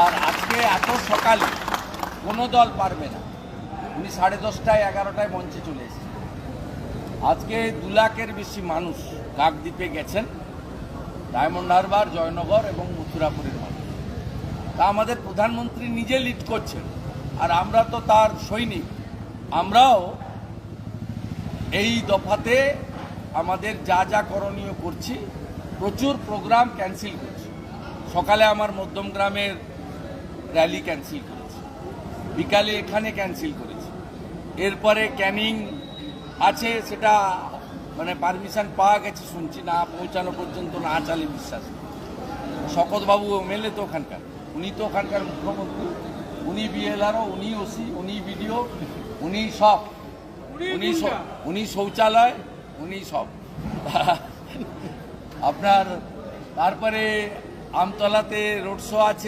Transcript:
আর আজকে এত সকালে কোনো দল পারবে না। উনি 10:30টায় 11টায় মঞ্চে চলে এসেছেন। আজকে 2 লাখের বেশি মানুষ কাকদ্বীপে গেছেন, ডায়মন্ড হারবার, জয়নগর এবং মথুরাপুরের মানুষ। তা আমাদের প্রধানমন্ত্রী নিজে লিড করছেন, আর আমরা তো তার সৈনিক। আমরাও এই দফাতে আমাদের যা যা করণীয় করছি, প্রচুর প্রোগ্রাম ক্যান্সেল করছি। সকালে আমার মধ্যমগ্রামের র্যালি ক্যান্সেল করেছি, বিকালে এখানে ক্যান্সেল করেছি। এরপরে ক্যানিং আছে, সেটা মানে পারমিশন পাওয়া গেছে শুনছি, না পৌঁছানো পর্যন্ত না চালে বিশ্বাস। শকতবাবু এমএলএ তো ওখানকার, উনি তো ওখানকার মুখ্যমন্ত্রী, উনি বিএলআরও, উনি ওসি, উনি বিডিও, উনি সব, উনি শৌচালয়, উনি সব। আপনার তারপরে আমতলাতে রোড শো আছে।